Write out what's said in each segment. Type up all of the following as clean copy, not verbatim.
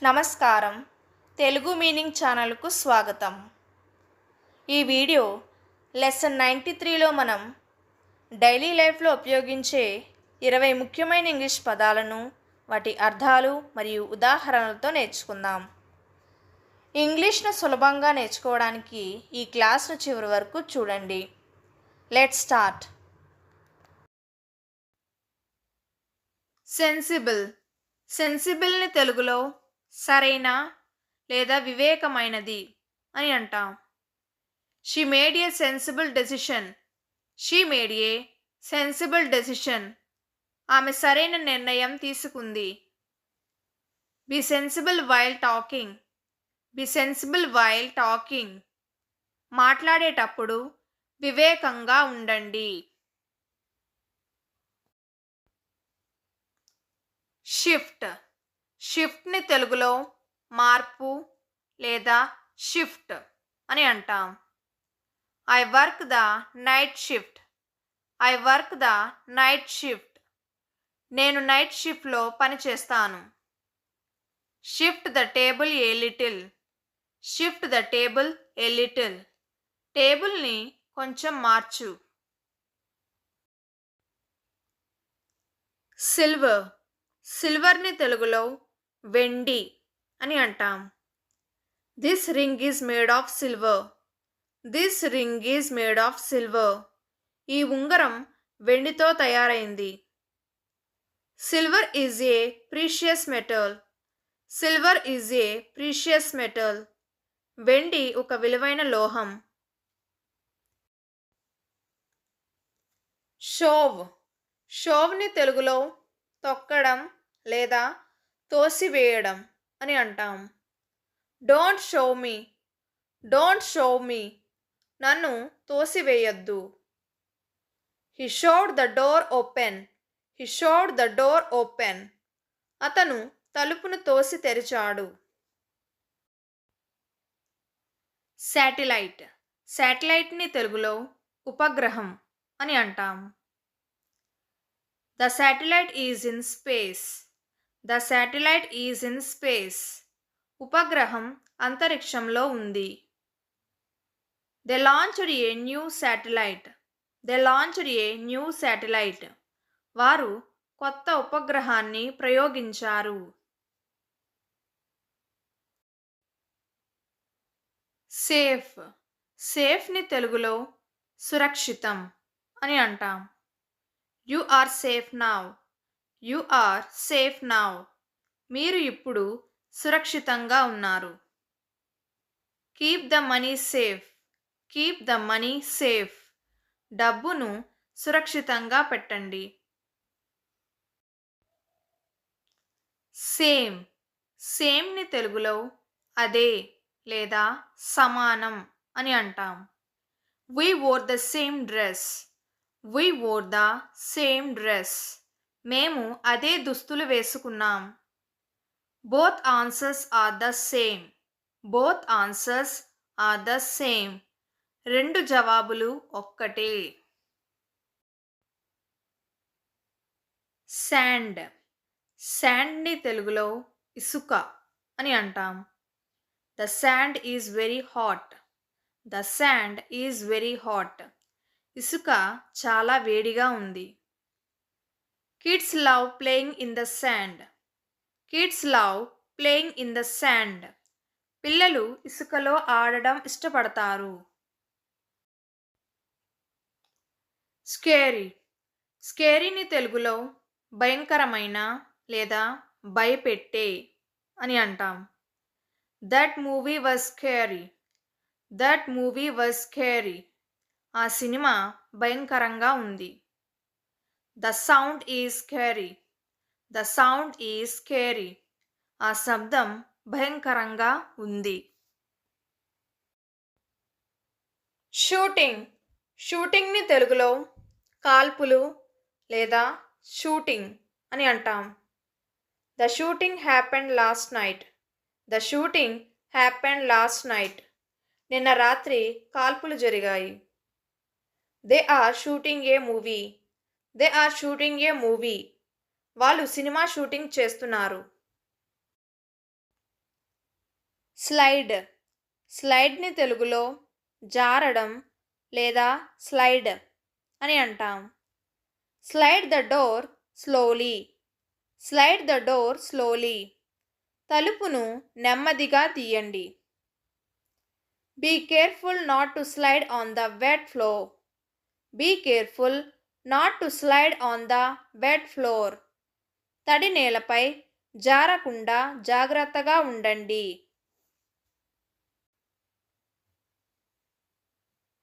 నమస్కారం. తెలుగు మీనింగ్ ఛానల్కు స్వాగతం. ఈ వీడియో లెసన్ 93లో మనం డైలీ లైఫ్లో ఉపయోగించే 20 ముఖ్యమైన ఇంగ్లీష్ పదాలను, వాటి అర్థాలు మరియు ఉదాహరణలతో నేర్చుకుందాం. ఇంగ్లీష్ను సులభంగా నేర్చుకోవడానికి ఈ క్లాస్ను చివరి వరకు చూడండి. Let's start. సెన్సిబుల్. సెన్సిబుల్ని తెలుగులో సరైన లేదా వివేకమైనది అని అంటాం. She made A sensible decision. She made A sensible decision. ఆమె సరైన నిర్ణయం తీసుకుంది. B sensible while talking. B sensible while talking. మాట్లాడేటప్పుడు వివేకంగా ఉండండి. షిఫ్ట్. షిఫ్ట్ని తెలుగులో మార్పు లేదా షిఫ్ట్ అని అంటాం. I work the night shift. I work the night shift. నేను నైట్ షిఫ్ట్లో పనిచేస్తాను. Shift the table a little. Shift the table a little. టేబుల్ని కొంచెం మార్చు. సిల్వర్. సిల్వర్ని తెలుగులో వెండి అని అంటాం. This ring is made of silver. This ring is made of silver. ఈ ఉంగరం వెండితో తయారైంది. Silver is a precious metal. Silver is a precious metal. వెండి ఒక విలువైన లోహం. షోవ్. షోవ్ని తెలుగులో తొక్కడం లేదా తోసివేయడం అని అంటాం. Don't shove me. Don't shove me. నన్ను తోసివేయద్దు. He shoved the door open. He shoved the door open. అతను తలుపును తోసి తెరిచాడు. శాటిలైట్. శాటిలైట్ని తెలుగులో ఉపగ్రహం అని అంటాం. The satellite is in space. The satellite is in space. ఉపగ్రహం అంతరిక్షంలో ఉంది. They launched a new satellite. They launched a new satellite. వారు కొత్త ఉపగ్రహాన్ని ప్రయోగించారు. సేఫ్. సేఫ్ని తెలుగులో సురక్షితం అని అంటాం. You are safe now. You are safe now. మీరు ఇప్పుడు సురక్షితంగా ఉన్నారు. Keep the money safe. Keep the money safe. డబ్బును సురక్షితంగా పెట్టండి. సేమ్. సేమ్ని తెలుగులో అదే లేదా సమానం అని అంటాం. We wore the same dress. We wore the same dress. మేము అదే దుస్తులు వేసుకున్నాం. Both answers are the same. Both answers are the same. రెండు జవాబులు ఒక్కటే. శాండ్. శాండ్ని తెలుగులో ఇసుక అని అంటాం. The sand is very hot. The sand is very hot. ఇసుక చాలా వేడిగా ఉంది. Kids love playing in the sand. Kids love playing in the sand. పిల్లలు ఇసుకలో ఆడడం ఇష్టపడతారు. స్కేరీ. స్కేరీని తెలుగులో భయంకరమైన లేదా భయపెట్టే అని అంటాం. That movie was scary. That movie was scary. ఆ సినిమా భయంకరంగా ఉంది. The sound is scary. The sound is scary. ఆ శబ్దం భయంకరంగా ఉంది. షూటింగ్. షూటింగ్ని తెలుగులో కాల్పులు లేదా షూటింగ్ అని అంటాం. The shooting happened last night. The shooting happened last night. నిన్న రాత్రి కాల్పులు జరిగాయి. They are shooting a movie. They are shooting a movie. వాళ్ళు సినిమా షూటింగ్ చేస్తున్నారు. స్లైడ్. స్లైడ్ని తెలుగులో జారడం లేదా స్లైడ్ అని అంటాం. Slide the door slowly. Slide the door slowly. తలుపును నెమ్మదిగా తీయండి. Be careful not to slide on the wet floor. Be careful not to slide on the wet floor. తడి నేలపై జారకుండా జాగ్రత్తగా ఉండండి.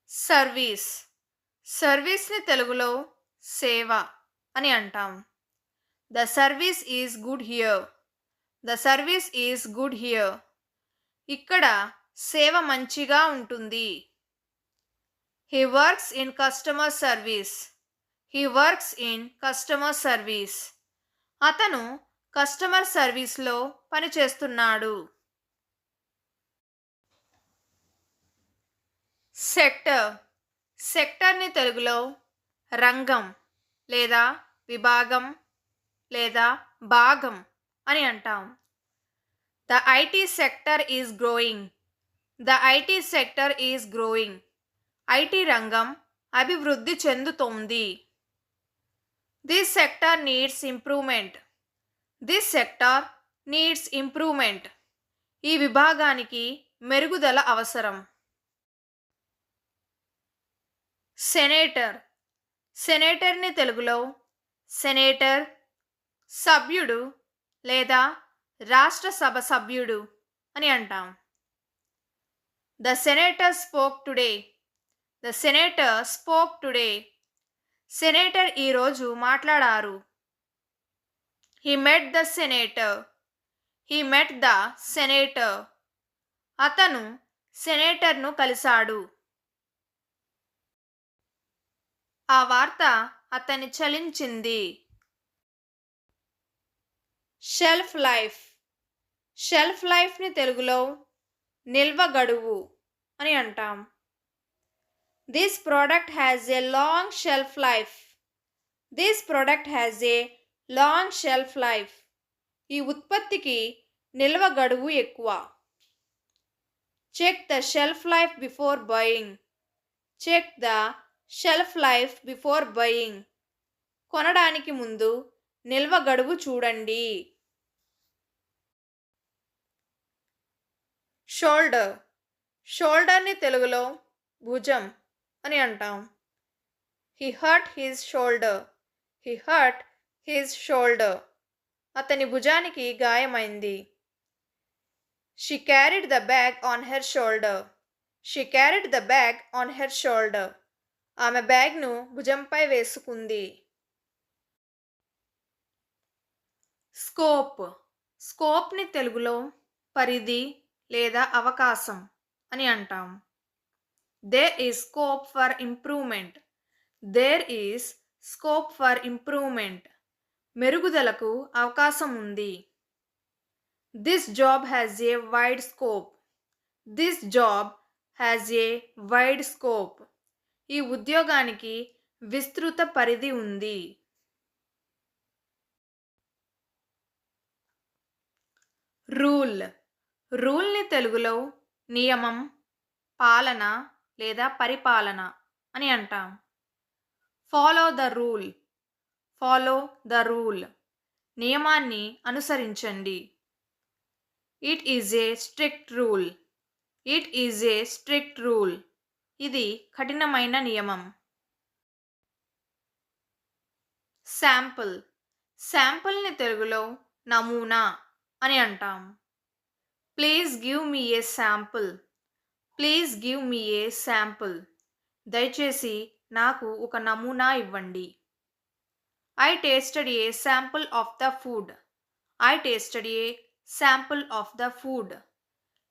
సర్వీస్. సర్వీస్ని తెలుగులో సేవ అని అంటాం. The service is good here. The service is good here. ఇక్కడ సేవ మంచిగా ఉంటుంది. He works in customer service. He works in customer service. అతను కస్టమర్ సర్వీస్లో పనిచేస్తున్నాడు. సెక్టర్. సెక్టర్ని తెలుగులో రంగం లేదా విభాగం లేదా భాగం అని అంటాం. The IT sector is growing. The IT sector is growing. IT రంగం అభివృద్ధి చెందుతోంది. This sector needs improvement. This sector needs improvement. ఈ విభాగానికి మెరుగుదల అవసరం. సెనేటర్. సెనేటర్ని తెలుగులో సెనేటర్, సభ్యుడు లేదా రాష్ట్రసభ సభ్యుడు అని అంటాం. The senator spoke today. The senator spoke today. Senator ఈరోజు మాట్లాడారు. He met the senator. He met the senator. అతను సెనేటర్ను కలిశాడు. ఆ వార్త అతన్ని చలించింది. Shelf life. షెల్ఫ్ లైఫ్ని తెలుగులో నిల్వ గడువు అని అంటాం. This product has a long shelf life. This product has a long shelf life. ఈ ఉత్పత్తికి నిల్వ గడువు ఎక్కువ. Check the shelf life before buying. Check the shelf life before buying. కొనడానికి ముందు నిల్వ గడువు చూడండి. షోల్డర్. షోల్డర్ని తెలుగులో భుజం అని అంటాం. He hurt his shoulder. He hurt his shoulder. అతని భుజానికి గాయమైంది. She carried the bag on her shoulder. She carried the bag on her shoulder. ఆమె బ్యాగ్ను భుజంపై వేసుకుంది. స్కోప్. స్కోప్ని తెలుగులో పరిధి లేదా అవకాశం అని అంటాం. There is scope for improvement. There is scope for improvement. మెరుగుదలకు అవకాశం ఉంది. This job has a wide scope. This job has a wide scope. ఈ ఉద్యోగానికి విస్తృత పరిధి ఉంది. రూల్. రూల్ని తెలుగులో నియమం, పాలన లేదా పరిపాలన అని అంటాం. Follow the rule. Follow the rule. నియమాన్ని అనుసరించండి. It is a strict rule. It is a strict rule. ఇది కఠినమైన నియమం. శాంపుల్. శాంపుల్ని తెలుగులో నమూనా అని అంటాం. Please give me A sample. Please give me A sample. దయచేసి నాకు ఒక నమూనా ఇవ్వండి. I tasted A sample of the food. I tasted A sample of the food.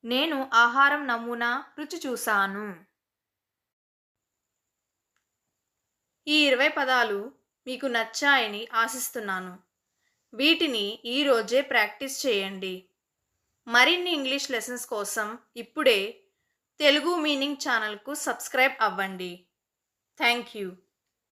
నేను ఆహారం నమూనా రుచి చూశాను. ఈ 20 పదాలు మీకు నచ్చాయని ఆశిస్తున్నాను. వీటిని ఈరోజే ప్రాక్టీస్ చేయండి. మరిన్ని ఇంగ్లీష్ లెసన్స్ కోసం ఇప్పుడే తెలుగు మీనింగ్ ఛానల్కు సబ్స్క్రైబ్ అవ్వండి. Thank you.